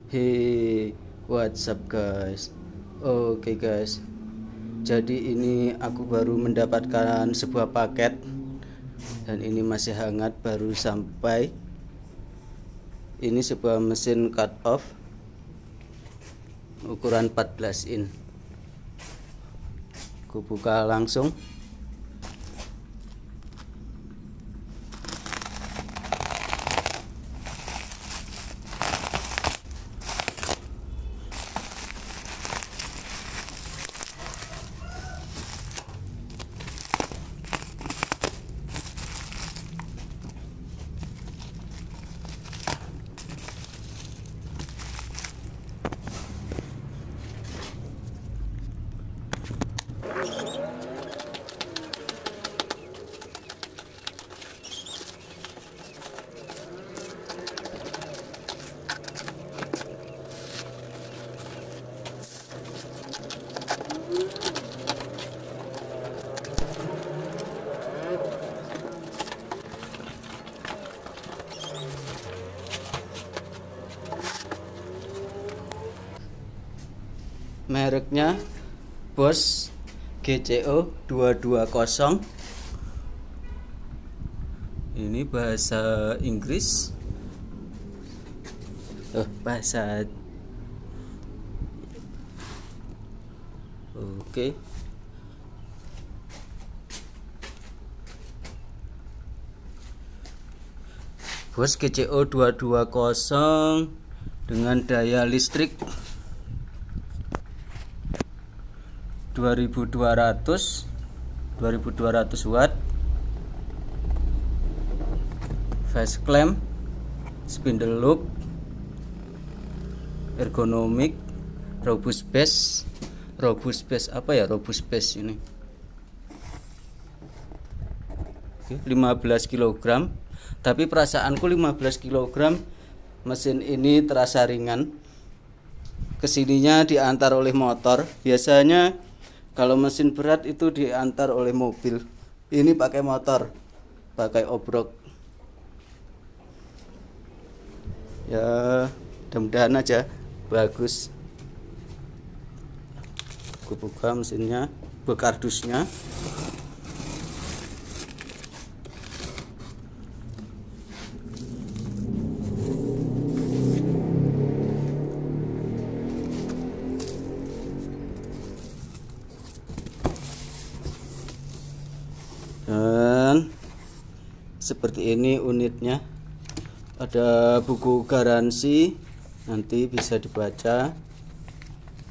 Hey, what's up guys? Oke guys, jadi ini aku baru mendapatkan sebuah paket dan ini masih hangat, baru sampai. Ini sebuah mesin cut off ukuran 14 in. Aku buka langsung. Mereknya Bosch GCO 220. Ini bahasa Inggris. Bahasa Oke. Bosch GCO 220 dengan daya listrik 2200 watt, face clamp, spindle loop, ergonomik, robust base apa ya, robust base ini 15 kg. Tapi perasaanku 15 kg mesin ini terasa ringan, kesininya diantar oleh motor. Biasanya kalau mesin berat itu diantar oleh mobil, ini pakai motor, pakai obrok. Ya, mudah-mudahan aja bagus. Aku buka mesinnya, kardusnya. Dan seperti ini unitnya, ada buku garansi, nanti bisa dibaca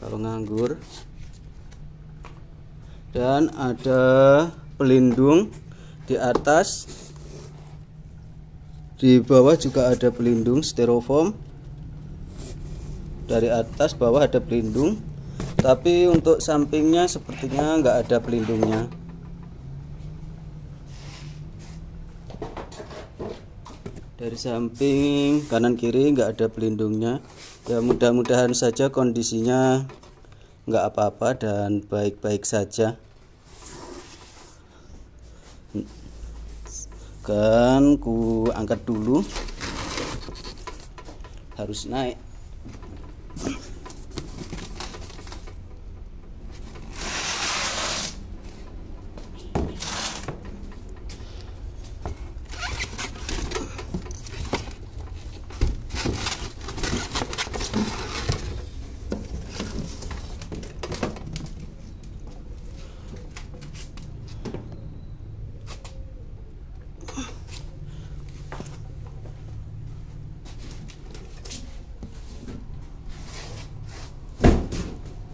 kalau nganggur. Dan ada pelindung di atas, di bawah juga ada pelindung styrofoam. Dari atas bawah ada pelindung, tapi untuk sampingnya sepertinya nggak ada pelindungnya. Dari samping kanan kiri nggak ada pelindungnya. Ya, mudah-mudahan saja kondisinya nggak apa-apa dan baik-baik saja. Kan ku angkat dulu, harus naik.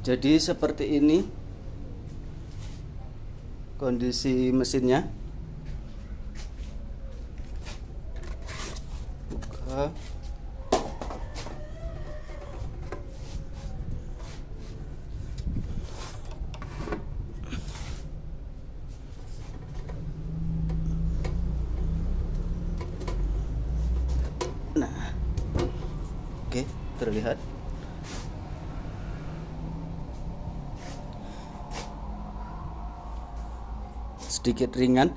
Jadi seperti ini kondisi mesinnya. Buka. Nah, oke, terlihat. Sedikit ringan,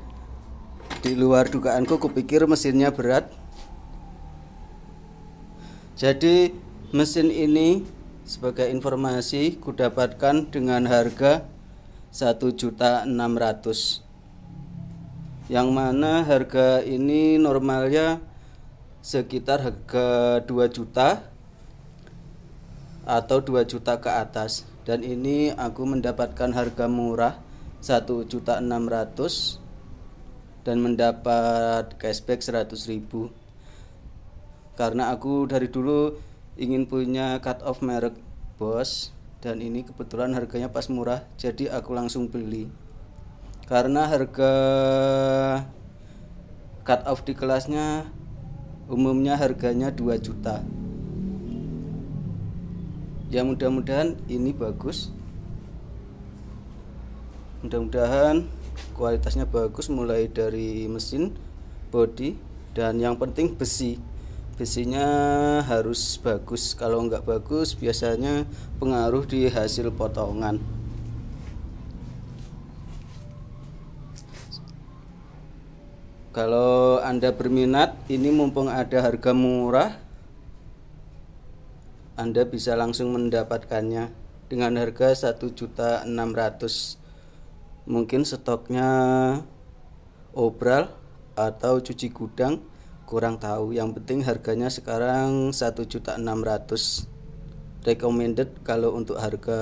di luar dugaanku. Kupikir mesinnya berat. Jadi Mesin ini sebagai informasi kudapatkan dengan harga 1.600.000, yang mana harga ini normalnya sekitar harga 2 juta atau 2 juta ke atas, dan ini aku mendapatkan harga murah 1.600.000 dan mendapat cashback 100.000 karena aku dari dulu ingin punya cut off merek Bosch, dan ini kebetulan harganya pas murah, jadi aku langsung beli. Karena harga cut off di kelasnya umumnya harganya 2 juta. Ya mudah-mudahan ini bagus, mudah-mudahan kualitasnya bagus, mulai dari mesin, bodi, dan yang penting besinya harus bagus. Kalau nggak bagus biasanya pengaruh di hasil potongan. Kalau Anda berminat, ini mumpung ada harga murah, Anda bisa langsung mendapatkannya dengan harga 1.600.000. Mungkin stoknya obral atau cuci gudang, kurang tahu. Yang penting harganya sekarang 1.600.000. Recommended kalau untuk harga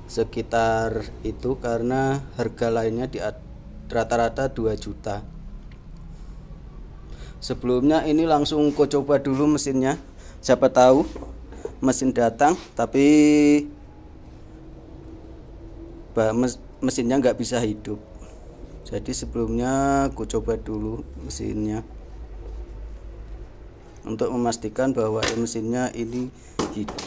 sekitar itu, karena harga lainnya di rata-rata 2 juta. Sebelumnya ini langsung ku coba dulu mesinnya, siapa tahu mesin datang tapi mesinnya nggak bisa hidup. Jadi sebelumnya ku coba dulu mesinnya untuk memastikan bahwa mesinnya ini hidup.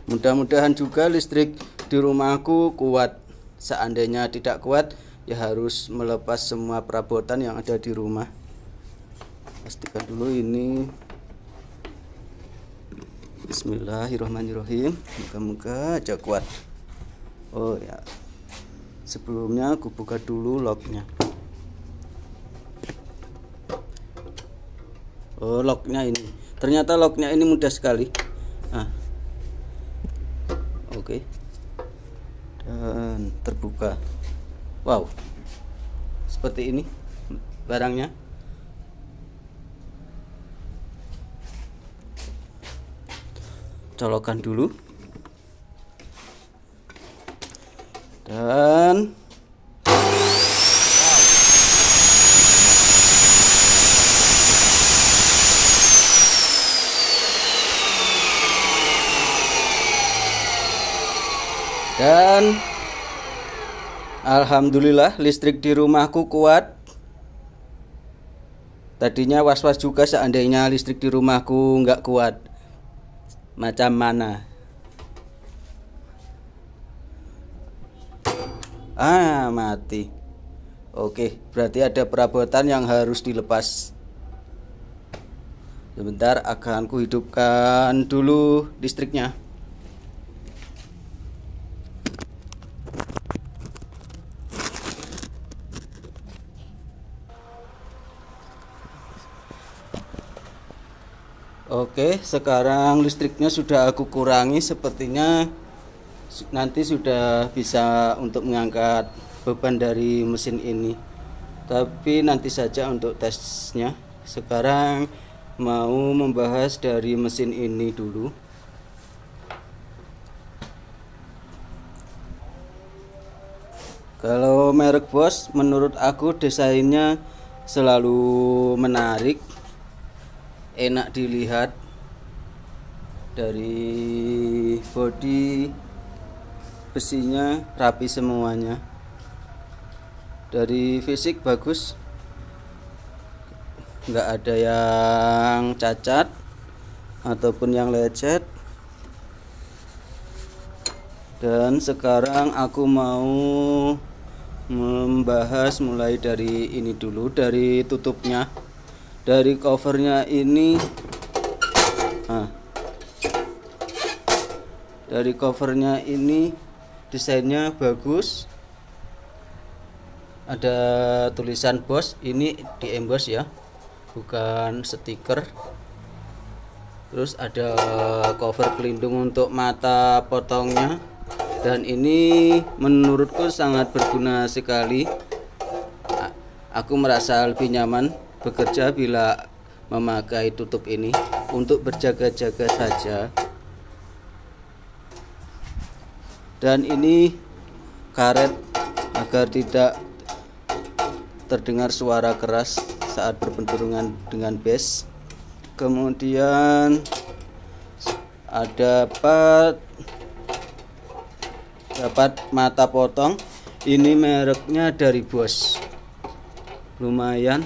Mudah-mudahan juga listrik di rumahku kuat. Seandainya tidak kuat, ya harus melepas semua perabotan yang ada di rumah. Pastikan dulu ini. Bismillahirrahmanirrahim. Moga-moga aja kuat. Oh ya, sebelumnya aku buka dulu locknya. Oh, locknya ini, ternyata locknya ini mudah sekali. Oke. Dan terbuka. Wow, seperti ini barangnya. Colokan dulu. Dan alhamdulillah listrik di rumahku kuat. Tadinya was-was juga seandainya listrik di rumahku nggak kuat, macam mana. Mati. Oke, berarti ada perabotan yang harus dilepas. Sebentar, akan ku hidupkan dulu listriknya. Oke, sekarang listriknya sudah aku kurangi, sepertinya nanti sudah bisa untuk mengangkat beban dari mesin ini. Tapi nanti saja untuk tesnya. Sekarang mau membahas dari mesin ini dulu. Kalau merek Bosch menurut aku desainnya selalu menarik, enak dilihat. Dari bodi, besinya rapi semuanya. Dari fisik bagus, nggak ada yang cacat ataupun yang lecet. Dan sekarang aku mau membahas mulai dari ini dulu, dari tutupnya, dari covernya ini. Dari covernya ini desainnya bagus, ada tulisan Bosch, ini di emboss ya, bukan stiker. Terus ada cover pelindung untuk mata potongnya, dan ini menurutku sangat berguna sekali. Aku merasa lebih nyaman bekerja bila memakai tutup ini untuk berjaga-jaga saja. Dan ini karet agar tidak terdengar suara keras saat berbenturan dengan base. Kemudian dapat mata potong. Ini mereknya dari Bosch, lumayan,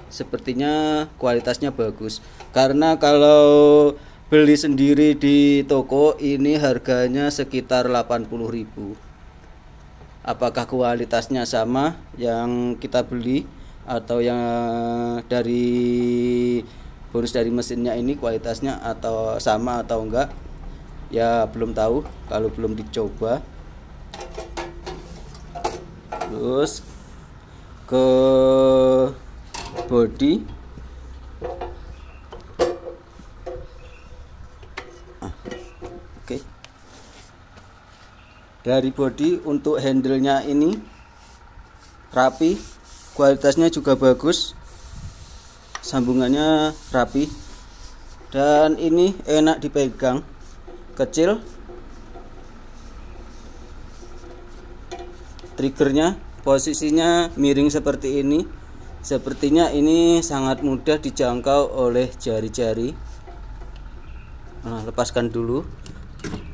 sepertinya kualitasnya bagus. Karena kalau beli sendiri di toko ini harganya sekitar 80.000. Apakah kualitasnya sama yang kita beli atau yang dari bonus dari mesinnya ini kualitasnya atau sama atau enggak, ya belum tahu kalau belum dicoba. Terus ke body, oke. Dari body untuk handle-nya ini rapi, kualitasnya juga bagus, sambungannya rapi, dan ini enak dipegang, kecil. Triggernya posisinya miring seperti ini. Sepertinya ini sangat mudah dijangkau oleh jari-jari. Nah, lepaskan dulu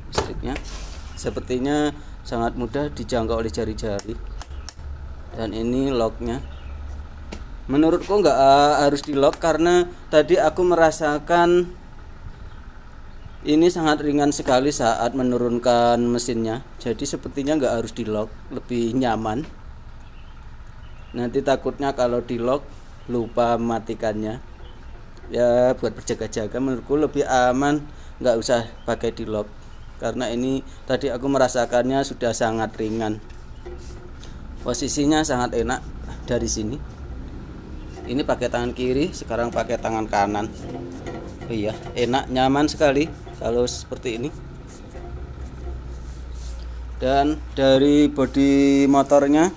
listriknya. Sepertinya sangat mudah dijangkau oleh jari-jari. Dan ini locknya. Menurutku nggak harus di lock, karena tadi aku merasakan ini sangat ringan sekali saat menurunkan mesinnya. Jadi sepertinya nggak harus di lock, lebih nyaman. Nanti takutnya kalau di lock lupa mematikannya. Ya buat berjaga-jaga menurutku lebih aman nggak usah pakai di lock, karena ini tadi aku merasakannya sudah sangat ringan. Posisinya sangat enak dari sini. Ini pakai tangan kiri, sekarang pakai tangan kanan. Oh iya, enak, nyaman sekali kalau seperti ini. Dan dari bodi motornya,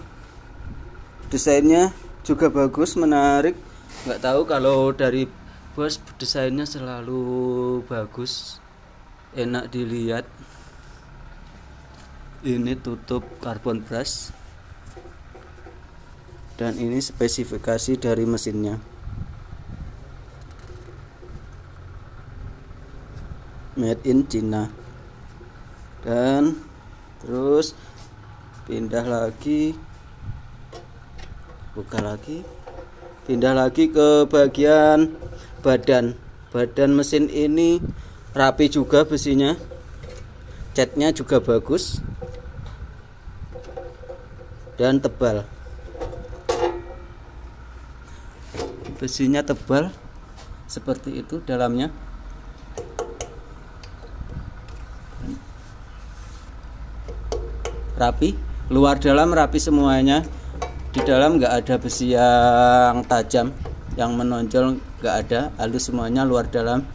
desainnya juga bagus, menarik. Nggak tahu kalau dari Bosch desainnya selalu bagus, enak dilihat. Ini tutup karbon brush, dan ini spesifikasi dari mesinnya. Made in China. Dan terus pindah lagi, buka lagi, pindah lagi ke bagian badan mesin. Ini rapi juga besinya, catnya juga bagus dan tebal. Besinya tebal seperti itu dalamnya. Rapi, luar dalam rapi semuanya. Di dalam nggak ada besi yang tajam, yang menonjol nggak ada, halus semuanya luar dalam.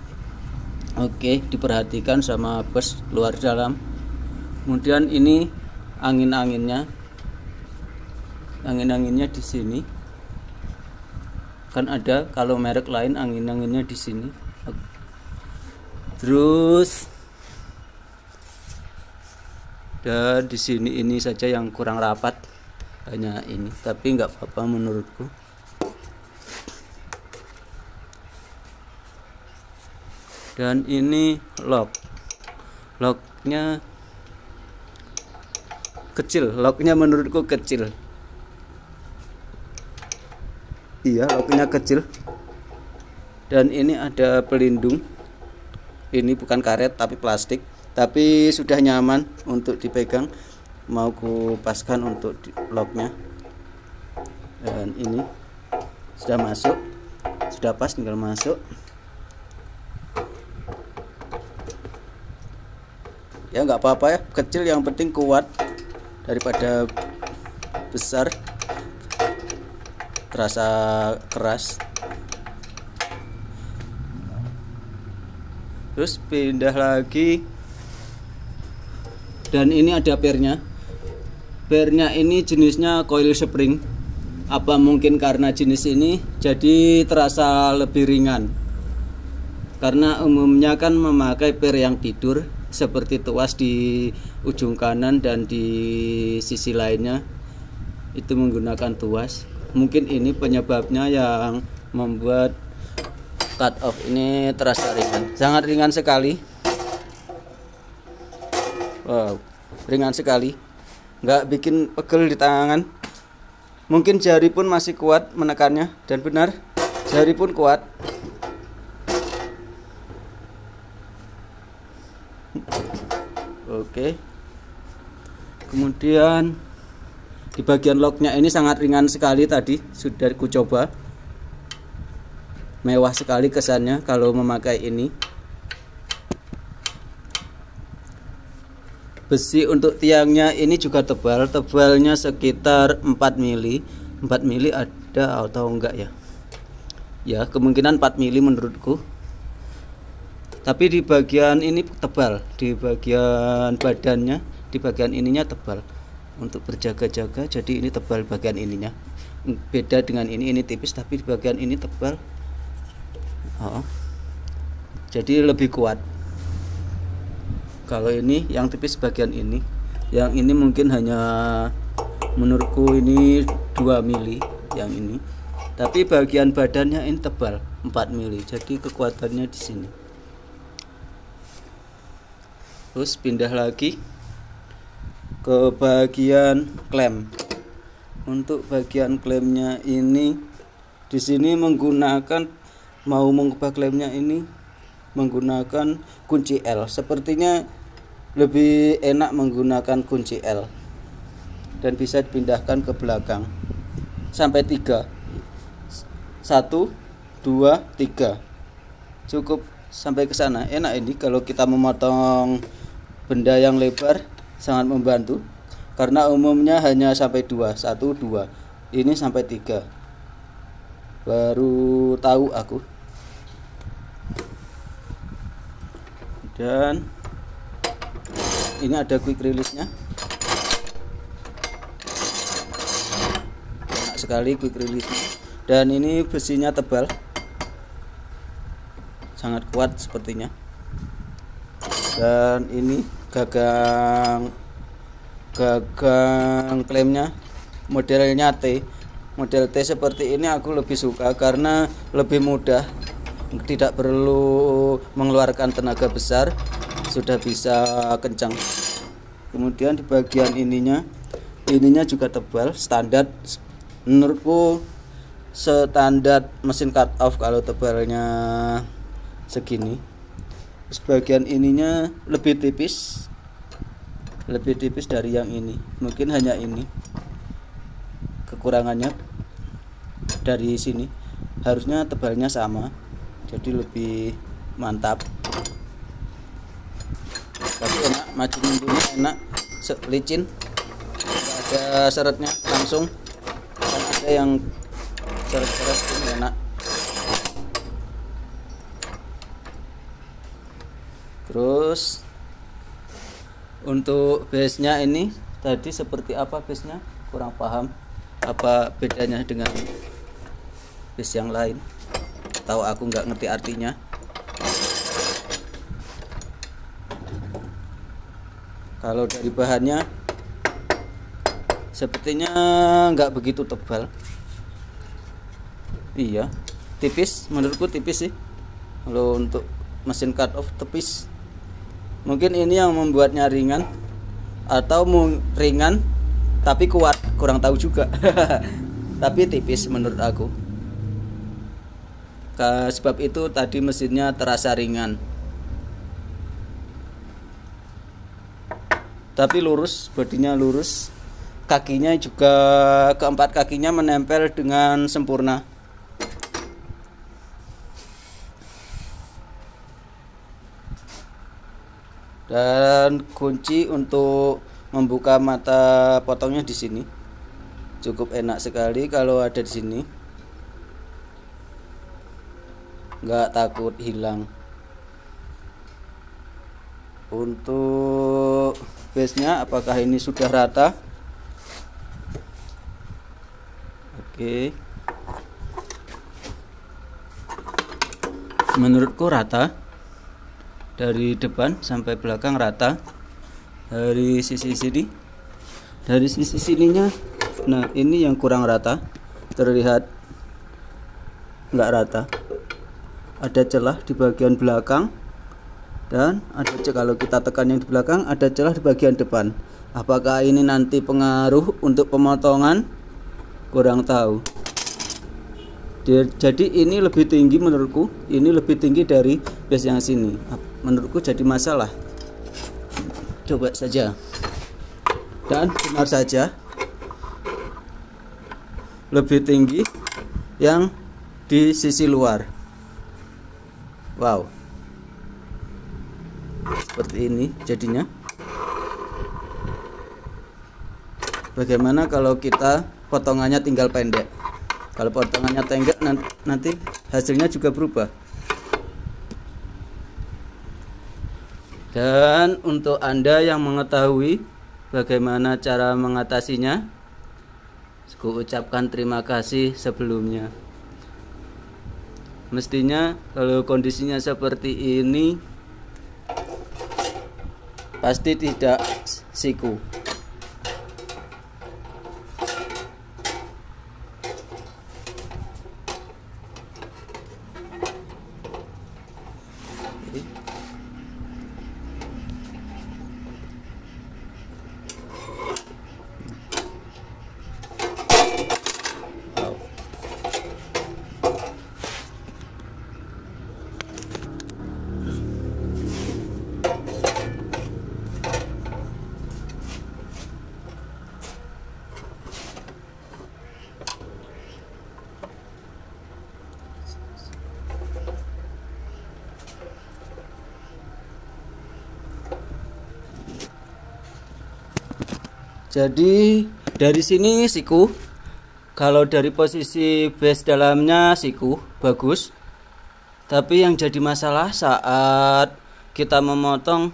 Oke, diperhatikan sama Bosch, luar dalam. Kemudian ini angin-anginnya di sini. Kan ada kalau merek lain angin-anginnya di sini. Terus dan di sini ini saja yang kurang rapat, hanya ini, tapi nggak apa-apa menurutku. Dan ini locknya kecil, locknya menurutku kecil. Iya, locknya kecil. Dan ini ada pelindung. Ini bukan karet tapi plastik, tapi sudah nyaman untuk dipegang. Mau kupaskan untuk locknya. Dan ini sudah masuk, sudah pas, tinggal masuk. Ya nggak apa-apa ya, kecil yang penting kuat daripada besar terasa keras. Terus pindah lagi, dan ini ada pernya. Pernya ini jenisnya coil spring. Apa mungkin karena jenis ini jadi terasa lebih ringan, karena umumnya kan memakai per yang tidur seperti tuas di ujung kanan dan di sisi lainnya itu menggunakan tuas. Mungkin ini penyebabnya yang membuat cut off ini terasa ringan, sangat ringan sekali. Wow, ringan sekali, nggak bikin pegel di tangan. Mungkin jari pun masih kuat menekannya, dan benar jari pun kuat. Oke, kemudian di bagian locknya ini sangat ringan sekali, tadi sudah ku coba. Mewah sekali kesannya kalau memakai ini. Besi untuk tiangnya ini juga tebal, tebalnya sekitar 4 mili. 4 mili ada atau enggak ya? Ya, kemungkinan 4 mili menurutku. Tapi di bagian ini tebal, di bagian badannya, di bagian ininya tebal untuk berjaga-jaga. Jadi ini tebal bagian ininya. Beda dengan ini tipis, tapi di bagian ini tebal. Jadi lebih kuat. Kalau ini yang tipis bagian ini, yang ini mungkin hanya, menurutku ini 2 mili yang ini. Tapi bagian badannya ini tebal 4 mili. Jadi kekuatannya di sini. Terus pindah lagi ke bagian klem. Untuk bagian klemnya ini, di sini menggunakan, mau mengubah klemnya ini menggunakan kunci L. Sepertinya lebih enak menggunakan kunci L, dan bisa dipindahkan ke belakang sampai 3. 1, 2, 3. Cukup sampai ke sana. Enak ini kalau kita memotong benda yang lebar, sangat membantu, karena umumnya hanya sampai 2, 1, 2. Ini sampai 3. Baru tahu aku. Dan ini ada quick release-nya. Enak sekali quick release-nya. Dan ini besinya tebal, sangat kuat sepertinya. Dan ini gagang klemnya modelnya T. Model T seperti ini aku lebih suka karena lebih mudah, tidak perlu mengeluarkan tenaga besar, sudah bisa kencang. Kemudian di bagian ininya juga tebal, standar menurutku, standar mesin cut off kalau tebalnya segini. Sebagian ininya lebih tipis dari yang ini, mungkin hanya ini kekurangannya. Dari sini harusnya tebalnya sama, jadi lebih mantap. Tapi enak, maju mundurnya enak, licin, nggak ada seretnya langsung. Kan ada yang seret-seret, ini enak. Terus untuk base nya ini tadi seperti apa base nya, kurang paham apa bedanya dengan base yang lain, tahu aku nggak ngerti artinya. Kalau dari bahannya sepertinya nggak begitu tebal. Iya, tipis, menurutku tipis sih. Kalau untuk mesin cut off tipis. Mungkin ini yang membuatnya ringan, atau ringan tapi kuat, kurang tahu juga. Tapi tipis menurut aku. Sebab itu tadi mesinnya terasa ringan. Tapi lurus, bodinya lurus. Kakinya juga, keempat kakinya menempel dengan sempurna. Dan kunci untuk membuka mata potongnya di sini. Cukup enak sekali kalau ada di sini. Nggak takut hilang. Untuk base-nya apakah ini sudah rata? Oke. Menurutku rata. Dari depan sampai belakang rata. Dari sisi sini, dari sisi sininya, nah ini yang kurang rata, terlihat nggak rata. Ada celah di bagian belakang dan ada kalau kita tekan yang di belakang ada celah di bagian depan. Apakah ini nanti pengaruh untuk pemotongan? Kurang tahu. Jadi ini lebih tinggi menurutku, ini lebih tinggi dari base yang sini. Menurutku jadi masalah. Coba saja. Dan benar saja lebih tinggi yang di sisi luar. Wow, seperti ini jadinya. Bagaimana kalau kita potongannya tinggal pendek? Kalau potongannya pendek nanti hasilnya juga berubah. Dan untuk Anda yang mengetahui bagaimana cara mengatasinya, aku ucapkan terima kasih sebelumnya. Mestinya kalau kondisinya seperti ini pasti tidak siku. Jadi dari sini siku, kalau dari posisi base dalamnya siku bagus, tapi yang jadi masalah saat kita memotong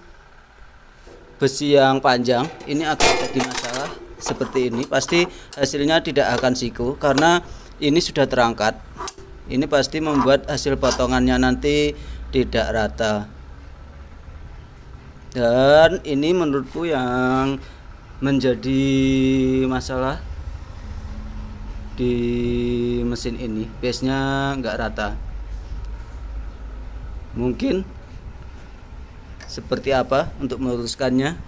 besi yang panjang ini akan jadi masalah seperti ini. Pasti hasilnya tidak akan siku karena ini sudah terangkat. Ini pasti membuat hasil potongannya nanti tidak rata. Dan ini menurutku yang menjadi masalah di mesin ini, base nya nggak rata. Mungkin seperti apa untuk meluruskannya,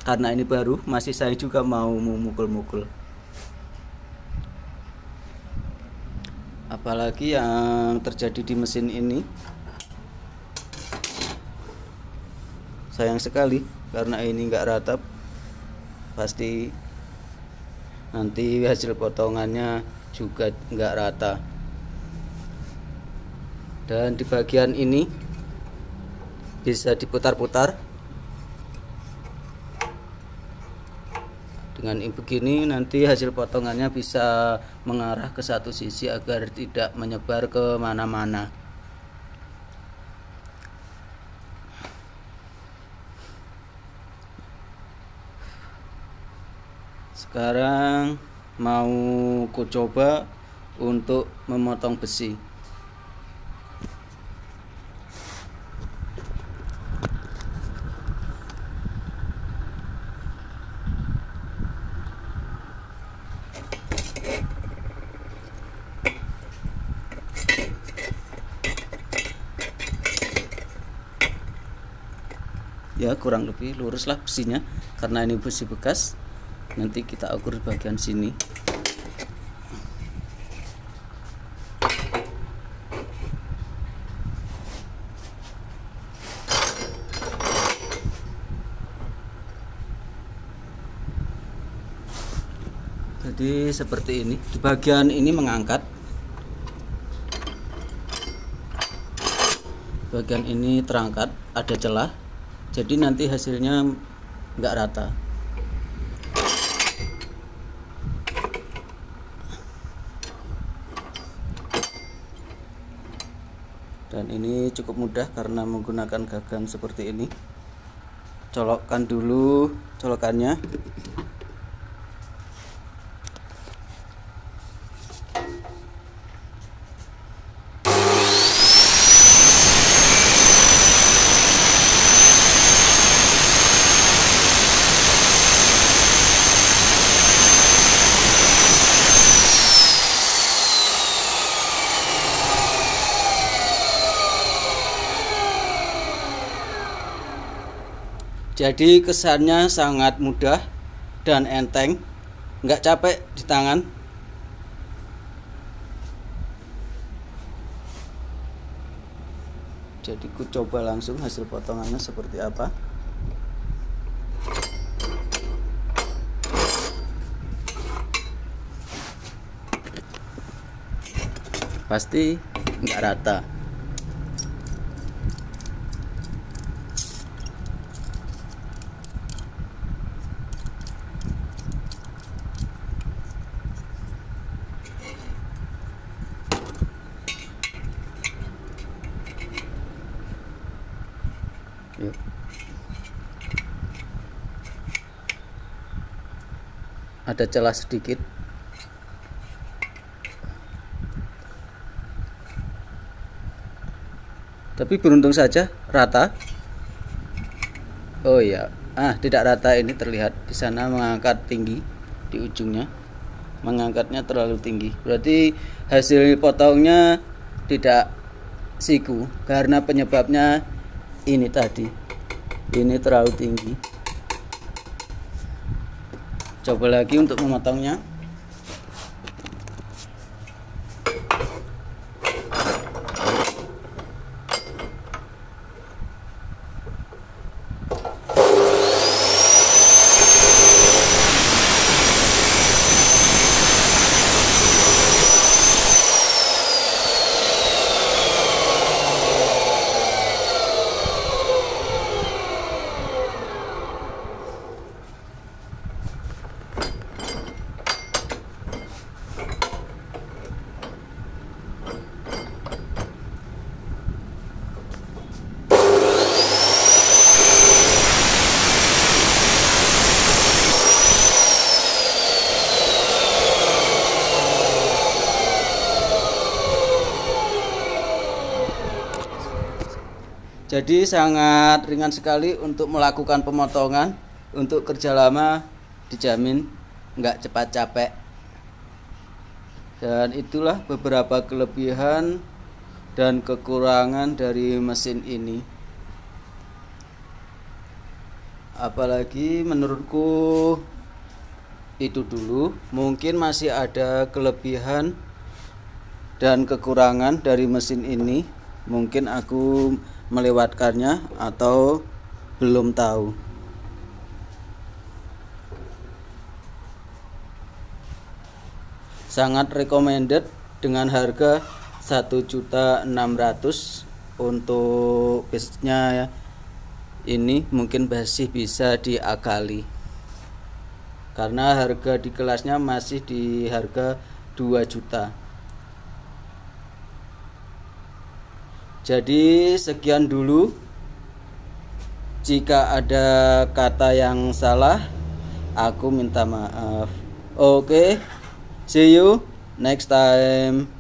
karena ini baru, masih saya juga mau memukul-mukul. Apalagi yang terjadi di mesin ini, sayang sekali karena ini nggak rata. Pasti nanti hasil potongannya juga nggak rata. Dan di bagian ini bisa diputar-putar dengan begini, nanti hasil potongannya bisa mengarah ke satu sisi agar tidak menyebar ke mana-mana. Sekarang mau ku coba untuk memotong besi. Ya kurang lebih luruslah besinya, karena ini besi bekas. Nanti kita ukur bagian sini. Jadi seperti ini. Di bagian ini mengangkat. Bagian ini terangkat, ada celah. Jadi nanti hasilnya nggak rata. Dan ini cukup mudah karena menggunakan gagang seperti ini. colokkan dulu colokannya. Jadi kesannya sangat mudah dan enteng, nggak capek di tangan. Jadi ku coba langsung hasil potongannya seperti apa. Pasti nggak rata. Yuk. Ada celah sedikit. Tapi beruntung saja rata. Oh iya, tidak rata, ini terlihat di sana mengangkat tinggi di ujungnya. Mengangkatnya terlalu tinggi. Berarti hasil potongnya tidak siku karena penyebabnya ini tadi, ini terlalu tinggi. Coba lagi untuk memotongnya. Jadi sangat ringan sekali untuk melakukan pemotongan. Untuk kerja lama dijamin nggak cepat capek. Dan itulah beberapa kelebihan dan kekurangan dari mesin ini. Apalagi menurutku itu dulu. Mungkin masih ada kelebihan dan kekurangan dari mesin ini. Mungkin aku melewatkannya atau belum tahu. Sangat recommended dengan harga 1.600.000 untuk bisnya ya. Ini mungkin masih bisa diakali karena harga di kelasnya masih di harga 2 juta. Jadi sekian dulu. Jika ada kata yang salah, aku minta maaf. Oke, see you next time.